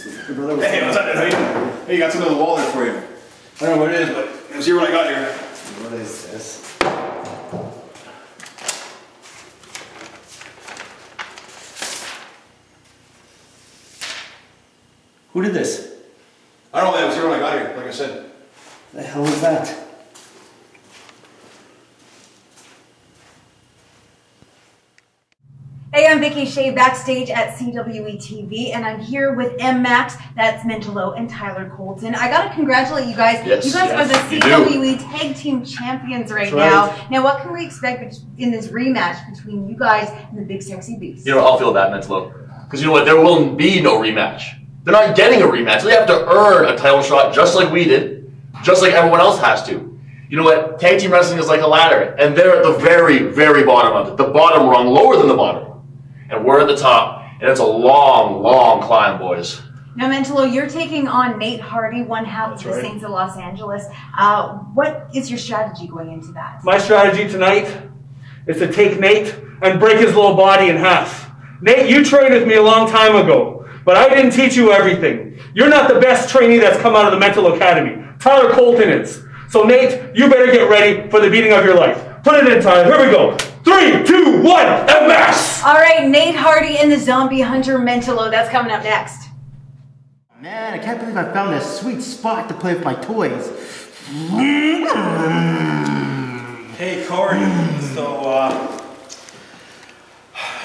Hey, what's up, man? How you doing? Hey, you got something on the wall there for you. I don't know what it is, but let's see what I got here. What is this? Who did this? I don't know, let's see what I got here, like I said. The hell is that? Hey, I'm Vicky Shea, backstage at Cwe TV, and I'm here with M Max, that's Mentallo, and Tyler Colton. I gotta congratulate you guys. Yes, you guys are the you Cwe Tag Team Champions right now. Now, what can we expect in this rematch between you guys and the Big Sexy Beast? You know, I'll feel that, Mentallo. Because you know what? There will be no rematch. They're not getting a rematch. They have to earn a title shot just like we did, just like everyone else has to. You know what? Tag team wrestling is like a ladder, and they're at the very, very bottom of it. The bottom rung, lower than the bottom. And we're at the top, and it's a long, long climb, boys. Now, Mentallo, you're taking on Nate Hardy, one half of the Saints of Los Angeles. What is your strategy going into that? My strategy tonight is to take Nate and break his little body in half. Nate, you trained with me a long time ago, but I didn't teach you everything. You're not the best trainee that's come out of the Mental Academy. Tyler Colton is. So, Nate, you better get ready for the beating of your life. Put it in, Tyler. Here we go. 3, 2, 1, and mash! All right, Nate Hardy and the Zombie Hunter Mentallo. That's coming up next. Man, I can't believe I found a sweet spot to play with my toys. Hey, Corey. So,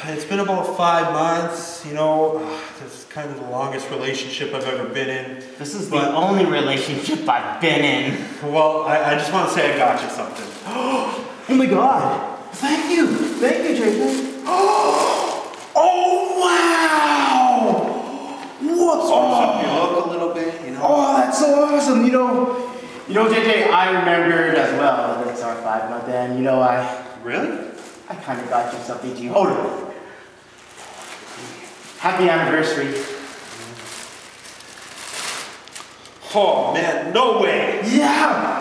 it's been about 5 months. You know, this is kind of the longest relationship I've ever been in. This is the only relationship I've been in. Well, I just want to say I got you something. Oh my god. Thank you. Thank you, Jason. Oh, wow. What's up? You look a little bit, you know. Oh, that's so awesome. You know, JJ, I remembered as well that it's our 5 month and you know, Really? I kind of got you something to you. Hold on. Happy anniversary. Oh, man, no way. Yeah.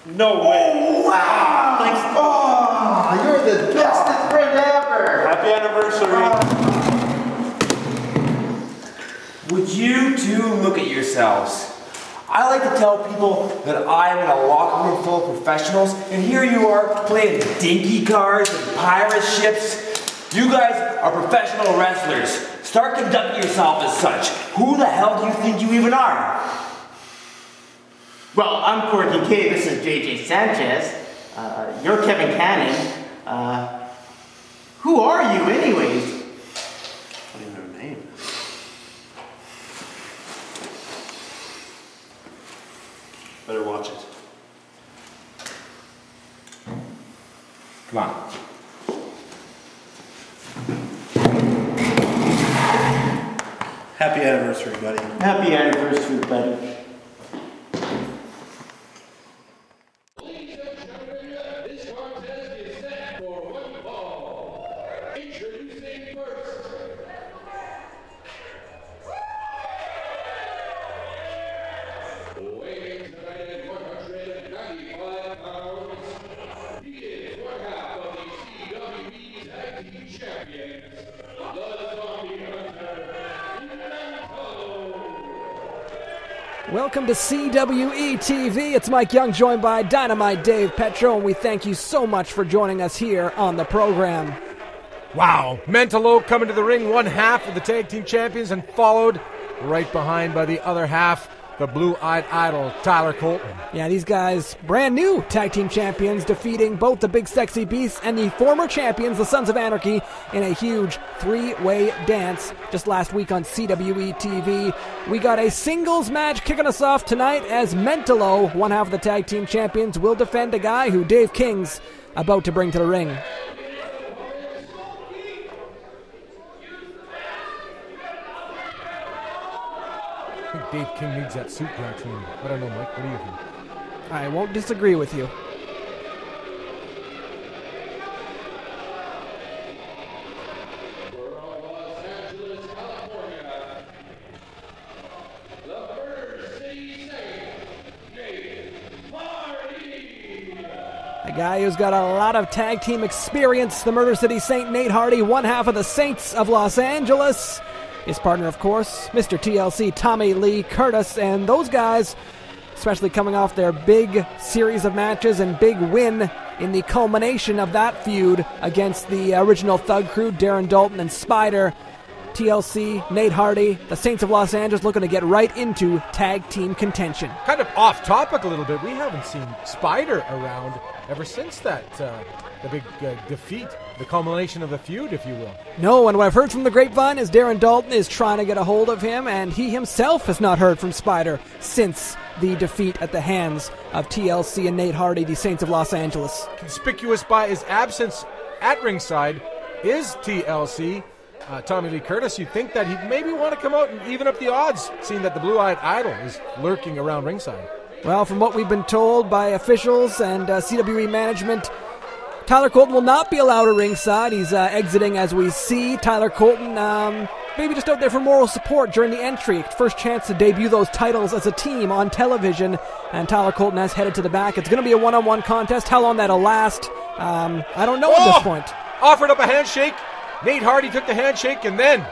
No way. Oh, wow. Thanks. Oh, you're the bestest friend ever. Happy anniversary. Would you two look at yourselves? I like to tell people that I'm in a locker room full of professionals, and here you are playing dinky cars and pirate ships. You guys are professional wrestlers. Start conducting yourself as such. Who the hell do you think you even are? Well, I'm Corky K. This is JJ Sanchez. You're Kevin Cannon. Who are you, anyways? I don't even know her name. Better watch it. Come on. Happy anniversary, buddy. Happy anniversary, buddy. Welcome to CWE TV. It's Mike Young, joined by Dynamite Dave Petro, and we thank you so much for joining us here on the program. Wow, Mentallo coming to the ring, one half of the tag team champions, and followed right behind by the other half, the blue-eyed idol, Tyler Colton. Yeah, these guys, brand new tag team champions, defeating both the Big Sexy Beasts and the former champions, the Sons of Anarchy, in a huge three-way dance just last week on CWE TV. We got a singles match kicking us off tonight as Mentallo, one half of the tag team champions, will defend a guy who Dave King's about to bring to the ring. I think Dave King needs that suplex in. I don't know, Mike. What do you think? I won't disagree with you. A guy who's got a lot of tag team experience, the Murder City Saint Nate Hardy, one half of the Saints of Los Angeles. His partner, of course, Mr. TLC, Tommy Lee Curtis, and those guys, especially coming off their big series of matches and big win in the culmination of that feud against the original Thug Crew, Darren Dalton and Spider. TLC, Nate Hardy, the Saints of Los Angeles looking to get right into tag team contention. Kind of off topic a little bit. We haven't seen Spider around ever since that the big defeat, the culmination of the feud, if you will. No, and what I've heard from the grapevine is Darren Dalton is trying to get a hold of him, and he himself has not heard from Spider since the defeat at the hands of TLC and Nate Hardy, the Saints of Los Angeles. Conspicuous by his absence at ringside is TLC. Tommy Lee Curtis. You'd think that he'd maybe want to come out and even up the odds, seeing that the Blue-Eyed Idol is lurking around ringside. Well, from what we've been told by officials and CWE management, Tyler Colton will not be allowed at ringside. He's exiting as we see. Tyler Colton maybe just out there for moral support during the entry. First chance to debut those titles as a team on television. And Tyler Colton has headed to the back. It's going to be a one-on-one contest. How long that'll last, I don't know at this point. Offered up a handshake. Nate Hardy took the handshake, and then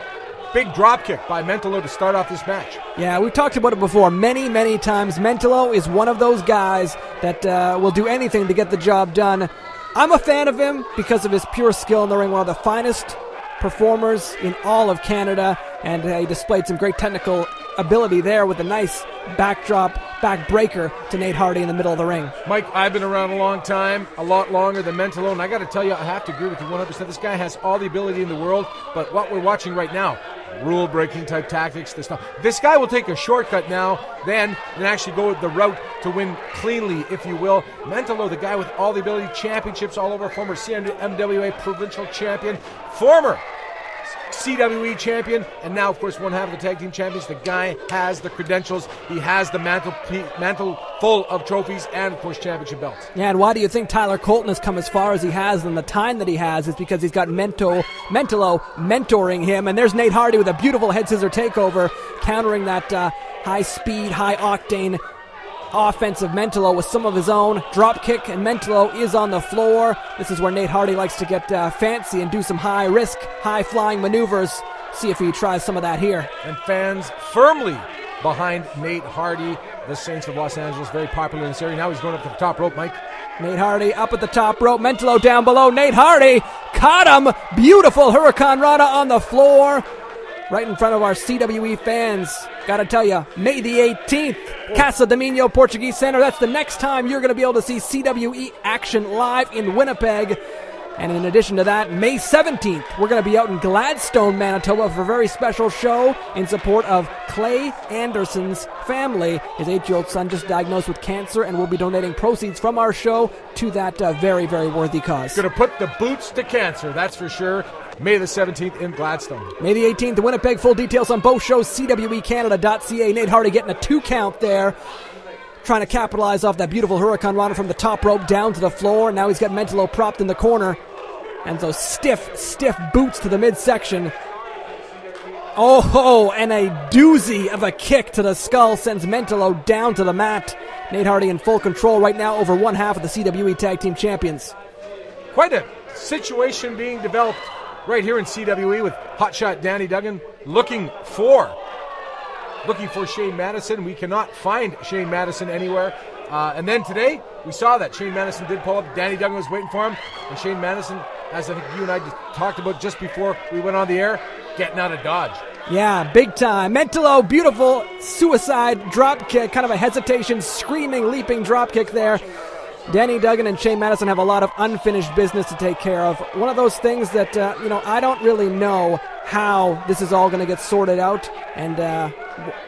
big dropkick by Mentallo to start off this match. Yeah, we've talked about it before many, many times. Mentallo is one of those guys that will do anything to get the job done. I'm a fan of him because of his pure skill in the ring, one of the finest performers in all of Canada, and he displayed some great technical ability there with a nice backdrop, backbreaker to Nate Hardy in the middle of the ring. Mike, I've been around a long time, a lot longer than Mentallo, and I got to tell you, I have to agree with you 100%. This guy has all the ability in the world, but what we're watching right now, rule-breaking type tactics, this guy will take a shortcut now, then, and actually go the route to win cleanly, if you will. Mentallo, the guy with all the ability, championships all over, former CMWA provincial champion, former CWE champion, and now, of course, one half of the tag team champions. The guy has the credentials. He has the mantle full of trophies and, of course, championship belts. Yeah, and why do you think Tyler Colton has come as far as he has in the time that he has? Is because he's got Mentallo mentoring him, and there's Nate Hardy with a beautiful head scissor takeover, countering that high-speed, high-octane offensive Mentallo with some of his own. Drop kick, and Mentallo is on the floor. This is where Nate Hardy likes to get fancy and do some high-risk, high-flying maneuvers. See if he tries some of that here. And fans firmly behind Nate Hardy, the Saints of Los Angeles, very popular in this area. Now he's going up to the top rope, Mike. Nate Hardy up at the top rope. Mentallo down below. Nate Hardy caught him. Beautiful Hurricane Rana on the floor, right in front of our CWE fans. Gotta tell you, May the 18th, Casa Domingo Portuguese Center. That's the next time you're going to be able to see CWE action live in Winnipeg. And in addition to that, May 17th, we're going to be out in Gladstone, Manitoba for a very special show in support of Clay Anderson's family. His 8-year-old son just diagnosed with cancer, and we'll be donating proceeds from our show to that very, very worthy cause. Going to put the boots to cancer, that's for sure. May the 17th in Gladstone. May the 18th in Winnipeg. Full details on both shows, cwecanada.ca. Nate Hardy getting a 2 count there, trying to capitalize off that beautiful Hurricane Rana from the top rope down to the floor. Now he's got Mentallo propped in the corner. And those stiff boots to the midsection. Oh, and a doozy of a kick to the skull sends Mentallo down to the mat. Nate Hardy in full control right now over one half of the CWE Tag Team Champions. Quite a situation being developed right here in CWE with hotshot Danny Dugen looking for Shane Madison. We cannot find Shane Madison anywhere. And then today, we saw that Shane Madison did pull up. Danny Dugen was waiting for him. And Shane Madison, as I think you and I just talked about just before we went on the air, getting out of Dodge. Yeah, big time. Mentallo, beautiful suicide drop kick, kind of a hesitation, screaming, leaping drop kick there. Danny Dugen and Shane Madison have a lot of unfinished business to take care of. One of those things that, I don't really know how this is all going to get sorted out. And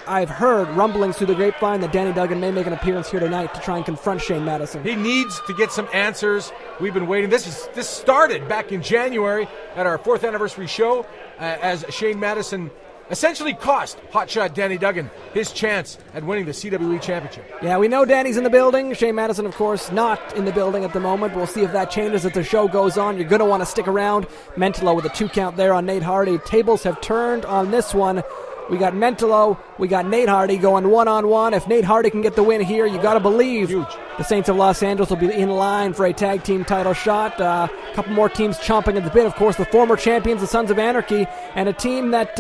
I've heard rumblings through the grapevine that Danny Dugen may make an appearance here tonight to try and confront Shane Madison. He needs to get some answers. We've been waiting. This started back in January at our 4th anniversary show as Shane Madison essentially cost hotshot Danny Dugen his chance at winning the CWE Championship. Yeah, we know Danny's in the building. Shane Madison, of course, not in the building at the moment. We'll see if that changes as the show goes on. You're going to want to stick around. Mentallo with a 2 count there on Nate Hardy. Tables have turned on this one. We got Mentallo, we got Nate Hardy going one-on-one. If Nate Hardy can get the win here, you got to believe the Saints of Los Angeles will be in line for a tag team title shot. A couple more teams chomping at the bit. Of course, the former champions, the Sons of Anarchy, and a team that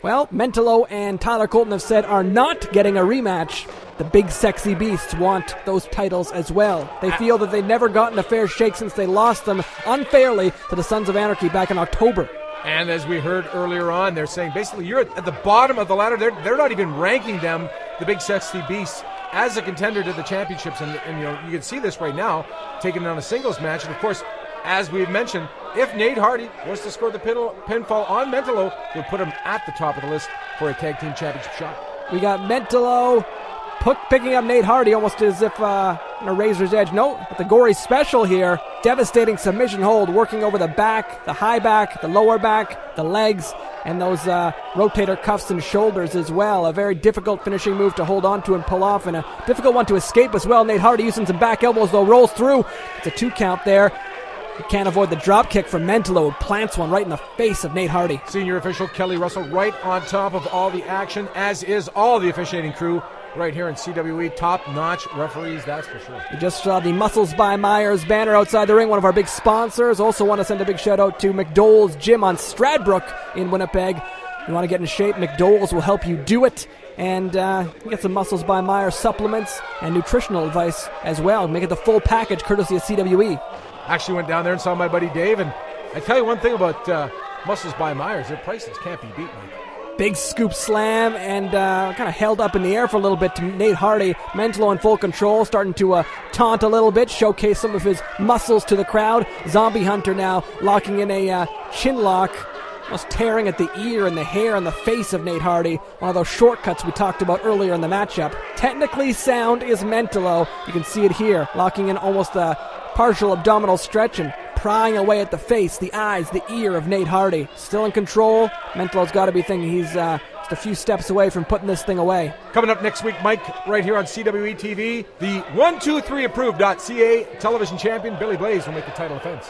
Well, Mentallo and Tyler Colton have said are not getting a rematch. The big sexy beasts want those titles as well. They feel that they've never gotten a fair shake since they lost them unfairly to the Sons of Anarchy back in October. And as we heard earlier on, they're saying basically you're at the bottom of the ladder. They're not even ranking them, the big sexy beasts, as a contender to the championships. And you know, you can see this right now, taking it on a singles match. And of course, as we've mentioned, if Nate Hardy was to score the pinfall on Mentallo, it would put him at the top of the list for a tag team championship shot. We got Mentallo picking up Nate Hardy almost as if on a razor's edge. No, but the gory special here. Devastating submission hold, working over the back, the high back, the lower back, the legs, and those rotator cuffs and shoulders as well. A very difficult finishing move to hold on to and pull off, and a difficult one to escape as well. Nate Hardy using some back elbows, though, rolls through. It's a 2 count there. He can't avoid the drop kick from Mentallo, who plants one right in the face of Nate Hardy. Senior official Kelly Russell right on top of all the action, as is all the officiating crew right here in CWE. Top-notch referees, that's for sure. We just saw the Muscles by Myers banner outside the ring, one of our big sponsors. Also want to send a big shout-out to McDowell's Gym on Stradbrook in Winnipeg. You want to get in shape, McDowell's will help you do it. And you get some Muscles by Myers supplements and nutritional advice as well. Make it the full package courtesy of CWE. Actually went down there and saw my buddy Dave, and I tell you one thing about Muscles by Myers, their prices can't be beaten. Big scoop slam and kind of held up in the air for a little bit to Nate Hardy. Mentallo in full control, starting to taunt a little bit, showcase some of his muscles to the crowd. Zombie Hunter now locking in a chin lock, almost tearing at the ear and the hair and the face of Nate Hardy. One of those shortcuts we talked about earlier in the matchup. Technically sound is Mentallo. You can see it here, locking in almost a partial abdominal stretch and prying away at the face, the eyes, the ear of Nate Hardy. Still in control. Mentallo's got to be thinking he's just a few steps away from putting this thing away. Coming up next week, Mike, right here on CWE TV, the 123approved.ca television champion Billy Blaze will make the title defense.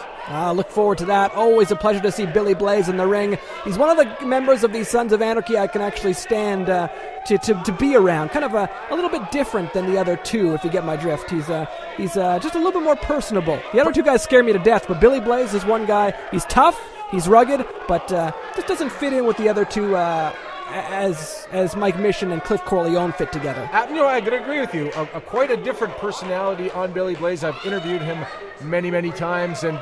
Look forward to that. Always a pleasure to see Billy Blaze in the ring. He's one of the members of these Sons of Anarchy I can actually stand to be around. Kind of a little bit different than the other two, if you get my drift. He's just a little bit more personable. The other two guys scare me to death, but Billy Blaze is one guy. He's tough, he's rugged, but just doesn't fit in with the other two as Mike Mission and Cliff Corleone fit together. I could agree with you. Quite a different personality on Billy Blaze. I've interviewed him many, many times, and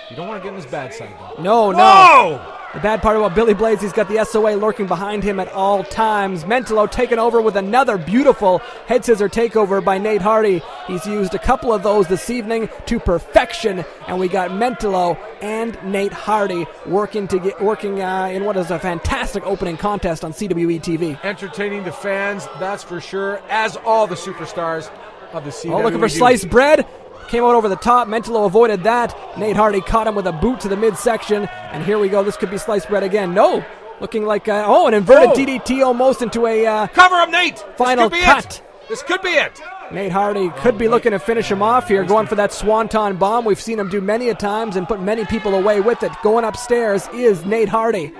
you don't want to get in his bad side, though. No. Whoa! The bad part about Billy Blaze, he's got the SOA lurking behind him at all times. Mentallo taken over with another beautiful head scissor takeover by Nate Hardy. He's used a couple of those this evening to perfection, and we got Mentallo and Nate Hardy working in what is a fantastic opening contest on CWE TV. Entertaining the fans, that's for sure, as all the superstars of the CWE. Looking for sliced bread. Came out over the top. Mentallo avoided that. Nate Hardy caught him with a boot to the midsection. And here we go. This could be sliced bread again. No. Looking like, an inverted DDT almost into a cover up, Nate! Final cut. This could be it. Nate Hardy could be looking to finish him off here, going for that swanton bomb. We've seen him do many a times and put many people away with it. Going upstairs is Nate Hardy.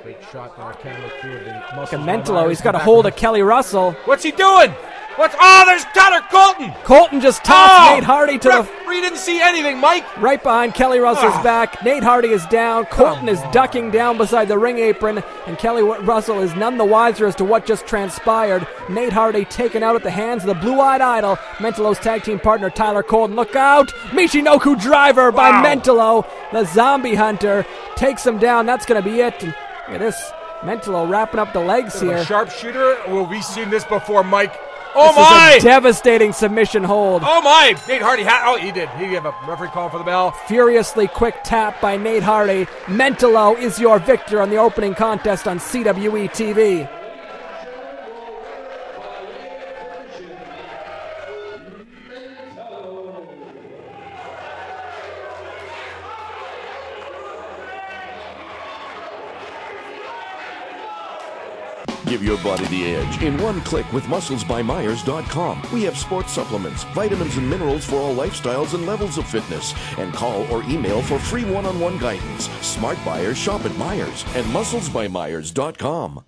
Great shot there. Can't look through the muscles. Look at Mentallo. He's got a hold of Kelly Russell. What's he doing? There's Tyler Colton! Colton just tossed Nate Hardy to the... We didn't see anything, Mike! Right behind Kelly Russell's back. Nate Hardy is down. Colton is ducking down beside the ring apron, and Kelly Russell is none the wiser as to what just transpired. Nate Hardy taken out at the hands of the blue-eyed idol, Mentallo's tag team partner Tyler Colton. Look out! Michinoku driver by Mentallo. The Zombie Hunter takes him down. That's going to be it. And look at this. Mentallo wrapping up the legs here. Sharpshooter? Well, we've seen this before, Mike. This is a devastating submission hold. Oh my! Nate Hardy he did. He gave a referee call for the bell. Furiously quick tap by Nate Hardy. Mentallo is your victor on the opening contest on CWE TV. Give your body the edge in one click with musclesbymyers.com. We have sports supplements, vitamins, and minerals for all lifestyles and levels of fitness. And call or email for free one-on-one guidance. Smart buyers shop at Myers and musclesbymyers.com.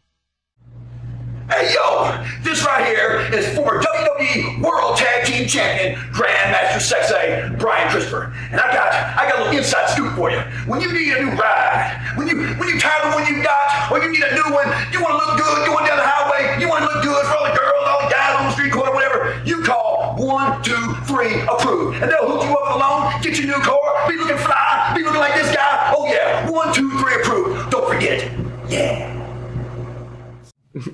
Hey, yo, this right here is former WWE World Tag Team Champion, Grandmaster Sexay, Brian Christopher. And I got a little inside scoop for you. When you need a new ride, when you tired of the one you got, or you need a new one, you want to look good going down the highway, you want to look good for all the girls, all the guys on the street corner, whatever, you call 123 Approved. And they'll hook you up with a loan, get your new car, be looking fly, be looking like this guy. Oh yeah, 123 Approved. Don't forget it. Yeah.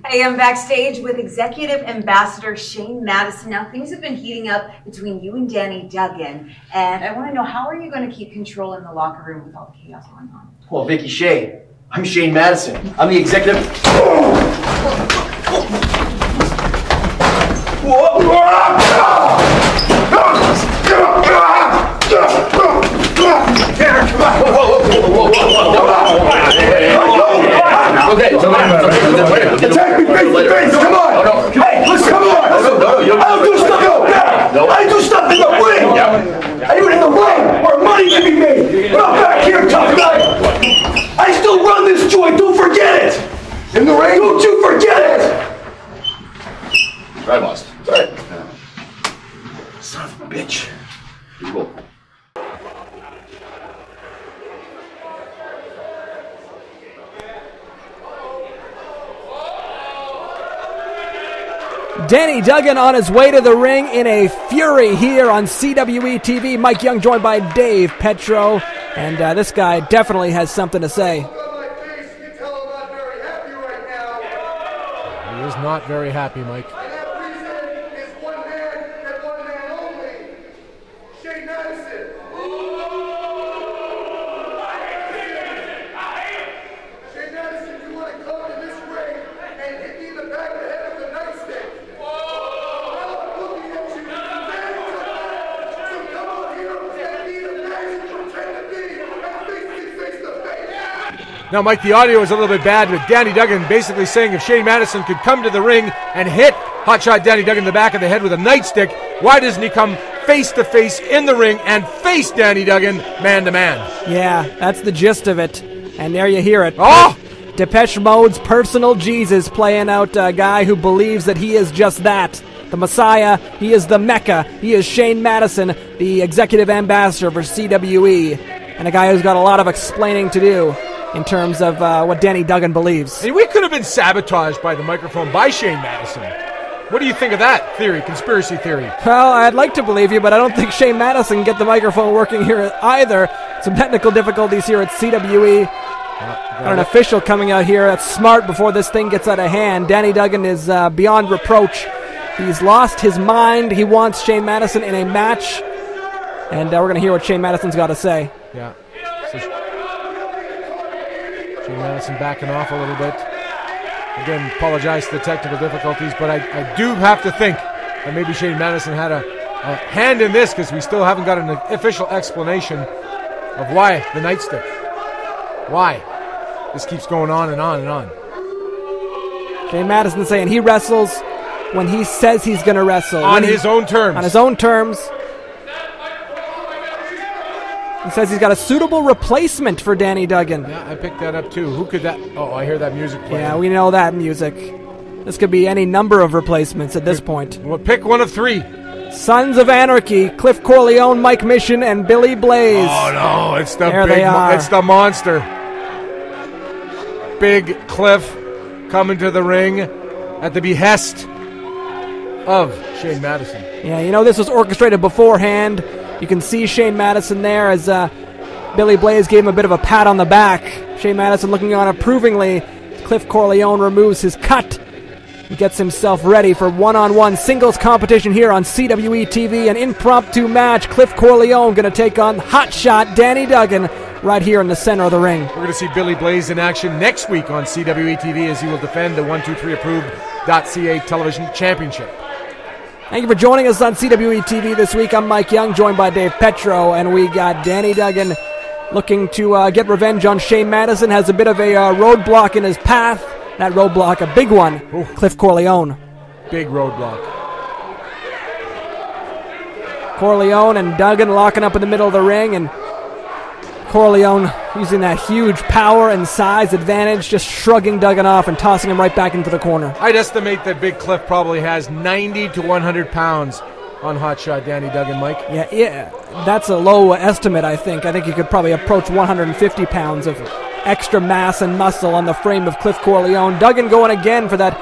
Hey, I'm backstage with Executive Ambassador Shane Madison. Now, things have been heating up between you and Danny Dugen, and I want to know, how are you going to keep control in the locker room with all the chaos going on? Well, Vicky Shea, I'm Shane Madison. I'm the executive. Okay, attack me face to face, come on! Hey, listen, come on! I don't do stuff in the back! I do stuff in the ring! I do it in the ring where money can be made! We're not back here, tough guy! I still run this joint, don't forget it! In the ring, don't you forget it! Right, boss. Sorry. Son of a bitch. Cool. Danny Dugen on his way to the ring in a fury here on CWE TV. Mike Young joined by Dave Petro, and this guy definitely has something to say. He is not very happy, Mike. Now, Mike, the audio is a little bit bad with Danny Dugen basically saying if Shane Madison could come to the ring and hit hotshot Danny Dugen in the back of the head with a nightstick, why doesn't he come face-to-face in the ring and face Danny Dugen man-to-man? Yeah, that's the gist of it. And there you hear it. Oh! Depeche Mode's personal Jesus playing out a guy who believes that he is just that. The Messiah, he is the Mecca. He is Shane Madison, the executive ambassador for CWE. And a guy who's got a lot of explaining to do in terms of what Danny Dugen believes. And we could have been sabotaged by the microphone by Shane Madison. What do you think of that theory, conspiracy theory? Well, I'd like to believe you, but I don't think Shane Madison can get the microphone working here either. Some technical difficulties here at CWE. Got an official coming out here that's smart before this thing gets out of hand. Danny Dugen is beyond reproach. He's lost his mind. He wants Shane Madison in a match. And we're going to hear what Shane Madison's got to say. Yeah. So Shane Madison backing off a little bit. Again, apologize for the technical difficulties, but I do have to think that maybe Shane Madison had a hand in this, because we still haven't got an official explanation of why the nightstick. Why? This keeps going on and on and on. Shane Madison saying he wrestles when he says he's going to wrestle. On his own terms. On his own terms. He says he's got a suitable replacement for Danny Dugen. Yeah, I picked that up too. Who could that? Oh, I hear that music playing. Yeah, we know that music. This could be any number of replacements at this point. Well, pick one of three. Sons of Anarchy, Cliff Corleone, Mike Mission, and Billy Blaze. Oh no, it's the there big, it's the monster. Big Cliff coming to the ring at the behest of Shane Madison. Yeah, you know this was orchestrated beforehand. You can see Shane Madison there as Billy Blaze gave him a bit of a pat on the back. Shane Madison looking on approvingly. Cliff Corleone removes his cut. He gets himself ready for one-on-one singles competition here on CWE TV. An impromptu match. Cliff Corleone going to take on hotshot Danny Dugen right here in the center of the ring. We're going to see Billy Blaze in action next week on CWE TV as he will defend the 123approved.ca television championship. Thank you for joining us on CWE TV this week. I'm Mike Young, joined by Dave Petro, and we got Danny Dugen looking to get revenge on Shane Madison. Has a bit of a roadblock in his path. That roadblock, a big one. Ooh. Cliff Corleone. Big roadblock. Corleone and Dugen locking up in the middle of the ring, and Corleone using that huge power and size advantage, just shrugging Dugan off and tossing him right back into the corner. I'd estimate that Big Cliff probably has 90 to 100 pounds on hotshot Danny Dugan, Mike. Yeah, that's a low estimate, I think. I think you could probably approach 150 pounds of extra mass and muscle on the frame of Cliff Corleone. Dugan going again for that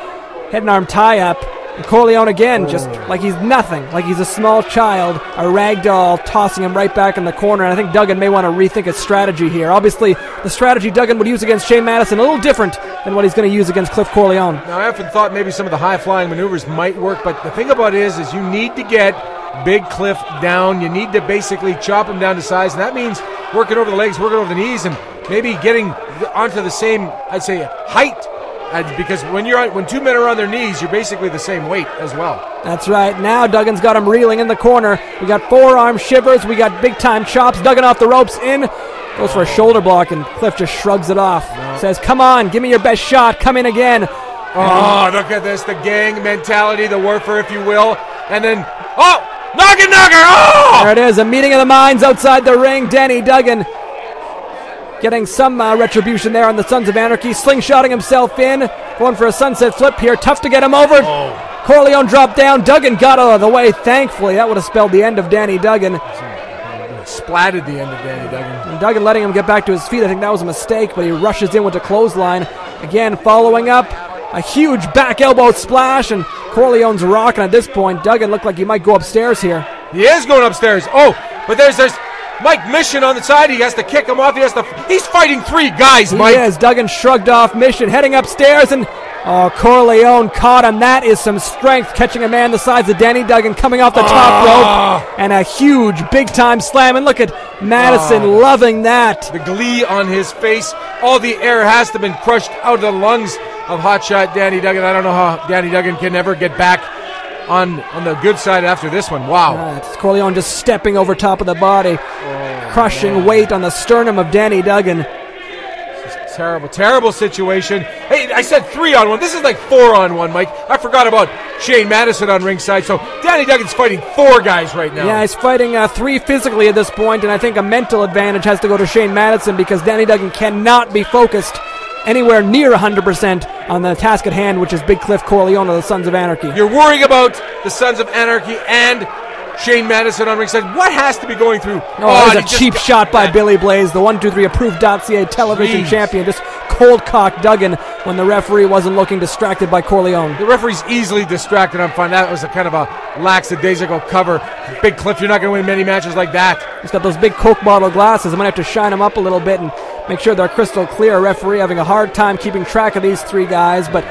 head and arm tie-up. And Corleone again, just like he's nothing, like he's a small child, a rag doll, tossing him right back in the corner. And I think Dugan may want to rethink his strategy here. Obviously, the strategy Dugan would use against Shane Madison a little different than what he's going to use against Cliff Corleone. Now, I often thought maybe some of the high-flying maneuvers might work, but the thing about it is you need to get Big Cliff down. You need to basically chop him down to size, and that means working over the legs, working over the knees, and maybe getting onto the same, I'd say, height. Because when two men are on their knees, you're basically the same weight as well. That's right. Now Dugan's got him reeling in the corner. We got forearm shivers. We got big-time chops. Dugan off the ropes in. Goes for a shoulder block, and Cliff just shrugs it off. No. Says, come on, give me your best shot. Come in again. Oh, look at this. The gang mentality, the warfare, if you will. And then, knocker! Oh! There it is, a meeting of the minds outside the ring. Danny Dugan getting some retribution there on the Sons of Anarchy. Slingshotting himself in. Going for a sunset flip here. Tough to get him over. Oh. Corleone dropped down. Dugan got out of the way, thankfully. That would have spelled the end of Danny Dugan. Splatted the end of Danny Dugan. And Dugan letting him get back to his feet. I think that was a mistake, but he rushes in with a clothesline. Again, following up. A huge back elbow splash, and Corleone's rocking at this point. Dugan looked like he might go upstairs here. He is going upstairs. Oh, but there's Mike Mission on the side. He has to kick him off. He's fighting three guys, Mike. He is. Dugan shrugged off Mission, heading upstairs, and Corleone caught him. That is some strength, catching a man the size of Danny Dugan coming off the top rope, and a huge big-time slam. And look at Madison loving that. The glee on his face. All the air has to have been crushed out of the lungs of hotshot Danny Dugan. I don't know how Danny Dugan can ever get back on the good side after this one. Wow. It's Corleone just stepping over top of the body, crushing weight on the sternum of Danny Dugan. Terrible situation. Hey, I said 3-on-1. This is like 4-on-1, Mike. I forgot about Shane Madison on ringside. So Danny Duggan's fighting 4 guys right now. Yeah, he's fighting 3 physically at this point, and I think a mental advantage has to go to Shane Madison because Danny Dugan cannot be focused anywhere near 100% on the task at hand, which is Big Cliff Corleone of the Sons of Anarchy. You're worrying about the Sons of Anarchy and Shane Madison on ringside. What has to be going through? There's a cheap shot by Billy Blaze, the 123 approved.ca television champion. Just cold cocked Dugan when the referee wasn't looking, distracted by Corleone. The referee's easily distracted. I'm fine. That was a kind of a lackadaisical cover. Big Cliff, you're not going to win many matches like that. He's got those big Coke bottle glasses. I'm going to have to shine them up a little bit and make sure they're crystal clear. Referee having a hard time keeping track of these 3 guys, but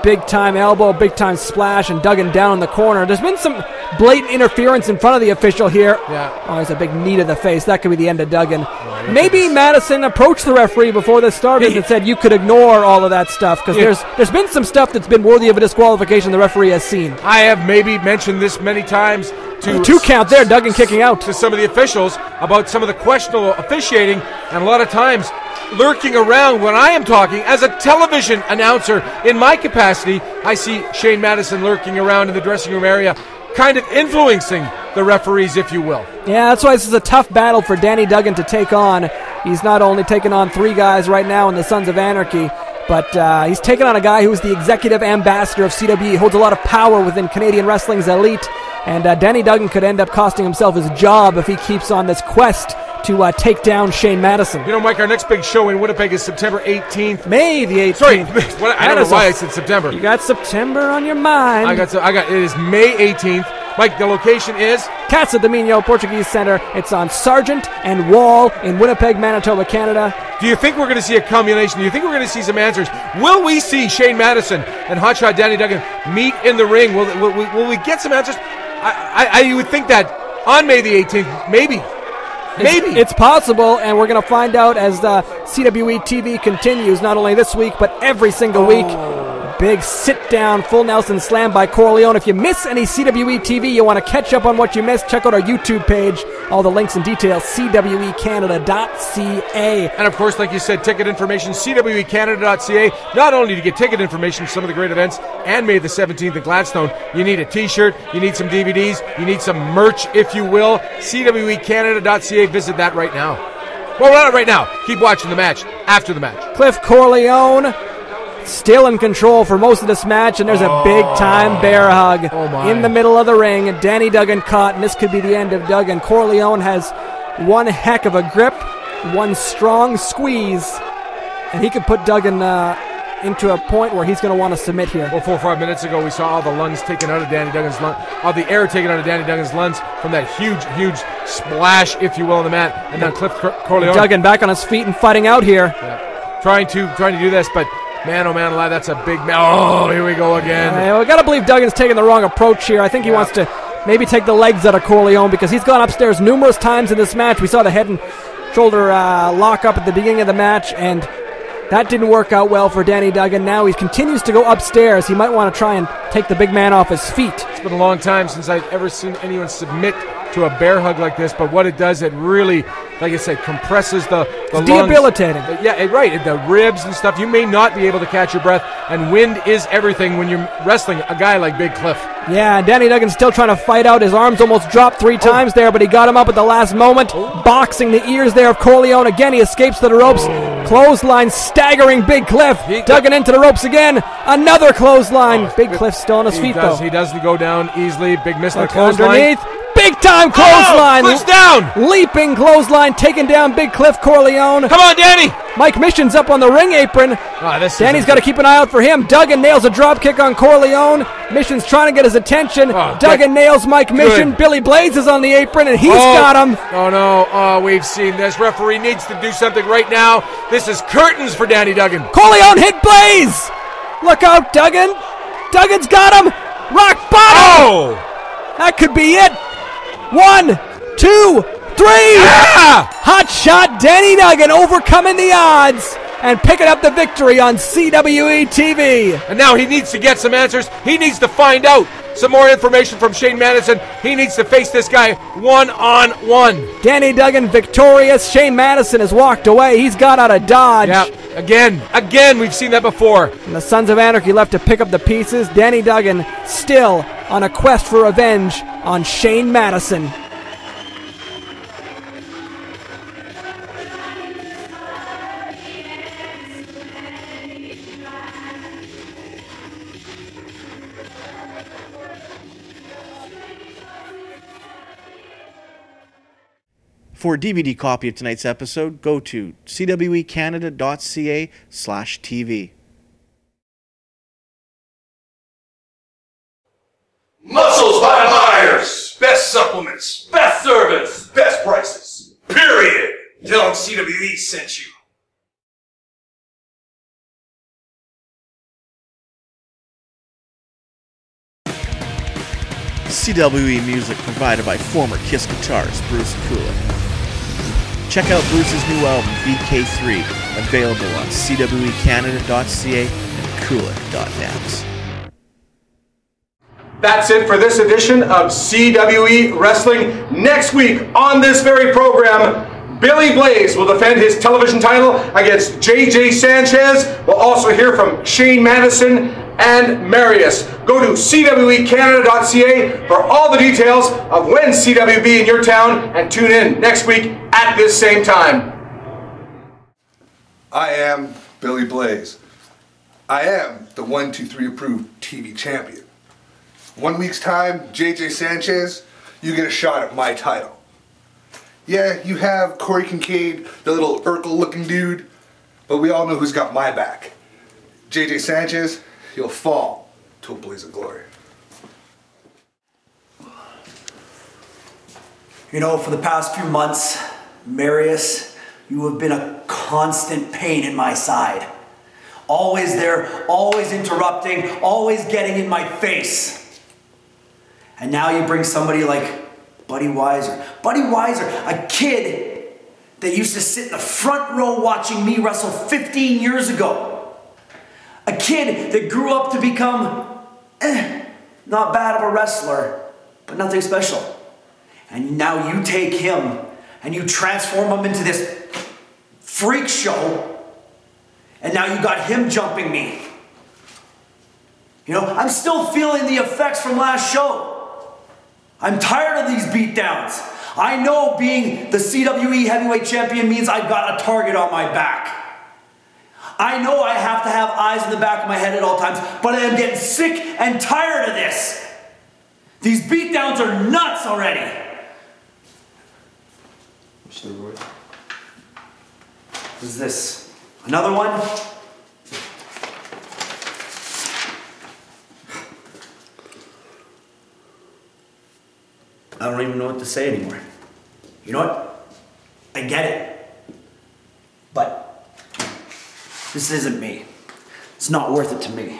big time elbow, big time splash, and Dugan down in the corner. There's been some blatant interference in front of the official here. Yeah. There's a big knee to the face. That could be the end of Dugan. Maybe Madison approached the referee before this started and said you could ignore all of that stuff because there's been some stuff that's been worthy of a disqualification the referee has seen. I have maybe mentioned this many times to 2 count there, Dugan kicking out to some of the officials about some of the questionable officiating, and a lot of times lurking around when I am talking as a television announcer in my capacity. I see Shane Madison lurking around in the dressing room area, kind of influencing the referees, if you will. Yeah, that's why this is a tough battle for Danny Dugan to take on. He's not only taking on 3 guys right now in the Sons of Anarchy, but he's taking on a guy who is the executive ambassador of CWE. He holds a lot of power within Canadian wrestling's elite, and Danny Dugan could end up costing himself his job if he keeps on this quest to take down Shane Madison. You know, Mike, our next big show in Winnipeg is September 18th. May the 18th. Sorry, I don't know why I said September. You got September on your mind. I got it is May 18th. Mike, the location is Casa de Minho Portuguese Center. It's on Sargent and Wall in Winnipeg, Manitoba, Canada. Do you think we're going to see a culmination? Do you think we're going to see some answers? Will we see Shane Madison and hotshot Danny Dugan meet in the ring? Will we get some answers? I would think that on May the 18th, maybe. It's possible, and we're going to find out as the CWE TV continues, not only this week, but every single week. Big sit-down full Nelson slam by Corleone. If you miss any CWE TV, you want to catch up on what you missed, check out our YouTube page. All the links and details, cwecanada.ca. And of course, like you said, ticket information, cwecanada.ca. Not only to get ticket information for some of the great events and May the 17th in Gladstone, you need a t-shirt, you need some DVDs, you need some merch, if you will. cwecanada.ca. Visit that right now. Well, not right now. Keep watching the match after the match. Cliff Corleone still in control for most of this match, and there's a big-time bear hug in the middle of the ring. Danny Dugen caught, and this could be the end of Dugen. Corleone has one heck of a grip, one strong squeeze, and he could put Dugen into a point where he's going to want to submit here. Well, 4 or 5 minutes ago, we saw all the lungs taken out of Danny Duggan's lungs, all the air taken out of Danny Duggan's lungs from that huge splash, if you will, on the mat. And now Cliff Corleone. Dugen back on his feet and fighting out here. Yeah. Trying to do this, but man, oh man, alive, that's a big man. Oh, here we go again. We got to believe Duggan's taking the wrong approach here. I think he wants to maybe take the legs out of Corleone because he's gone upstairs numerous times in this match. We saw the head and shoulder lock up at the beginning of the match, and that didn't work out well for Danny Dugen. Now he continues to go upstairs. He might want to try and take the big man off his feet. It's been a long time since I've ever seen anyone submit to a bear hug like this, but what it does, it really, like I said, compresses the lungs. Debilitating. Yeah, right, the ribs and stuff. You may not be able to catch your breath, and wind is everything when you're wrestling a guy like Big Cliff. Yeah, Danny Duggan's still trying to fight out. His arms almost dropped 3 times there, but he got him up at the last moment. Boxing the ears there of Corleone. Again, he escapes to the ropes. Clothesline staggering Big Cliff. Duggan into the ropes again. Another clothesline. Big Cliff still on his feet, though. He doesn't go down easily. Big miss on the clothesline. Underneath. Big time clothesline. Cliff's down. Leaping clothesline, taking down Big Cliff Corleone. Come on, Danny. Mike Mission's up on the ring apron. Danny's got to keep an eye out for him. Duggan nails a drop kick on Corleone. Mission's trying to get his attention. Duggan nails Mike Mission. Billy Blaze is on the apron, and he's got him. Oh, no. Oh, we've seen this. Referee needs to do something right now. This is curtains for Danny Duggan. Corleone hit Blaze. Look out, Duggan. Duggan's got him. Rock bottom. Oh. That could be it. 1, 2, 3. Hot shot, Danny Duggan overcoming the odds and picking up the victory on CWE TV. And now he needs to get some answers. He needs to find out some more information from Shane Madison. He needs to face this guy one-on-one. Danny Duggan victorious. Shane Madison has walked away. He's got out of dodge. Yeah, again, we've seen that before. And the Sons of Anarchy left to pick up the pieces. Danny Duggan still on a quest for revenge on Shane Madison. For a DVD copy of tonight's episode, go to cwecanada.ca/TV. Muscles by Myers. Best supplements. Best service. Best prices. Period. Tell them CWE sent you. CWE music provided by former Kiss guitarist Bruce Kulick. Check out Bruce's new album, BK3, available on cwecanada.ca and kulick.net. That's it for this edition of CWE Wrestling. Next week on this very program, Billy Blaze will defend his television title against JJ Sanchez. We'll also hear from Shane Madison and Marius. Go to cwecanada.ca for all the details of when CW be in your town, and tune in next week at this same time. I am Billy Blaze. I am the 1, 2, 3 approved TV champion. 1 week's time, JJ Sanchez, you get a shot at my title. Yeah, you have Corey Kincaid, the little Urkel looking dude, but we all know who's got my back. JJ Sanchez, you'll fall to a blaze of glory. You know, for the past few months, Marius, you have been a constant pain in my side. Always there, always interrupting, always getting in my face. And now you bring somebody like Buddy Weiser. Buddy Weiser, a kid that used to sit in the front row watching me wrestle 15 years ago. A kid that grew up to become, not bad of a wrestler, but nothing special. And now you take him and you transform him into this freak show, and now you got him jumping me. You know, I'm still feeling the effects from last show. I'm tired of these beatdowns. I know being the CWE heavyweight champion means I've got a target on my back. I know I have to have eyes in the back of my head at all times, but I am getting sick and tired of this. These beatdowns are nuts already. What's this? Another one? I don't even know what to say anymore. You know what? I get it. But this isn't me. It's not worth it to me.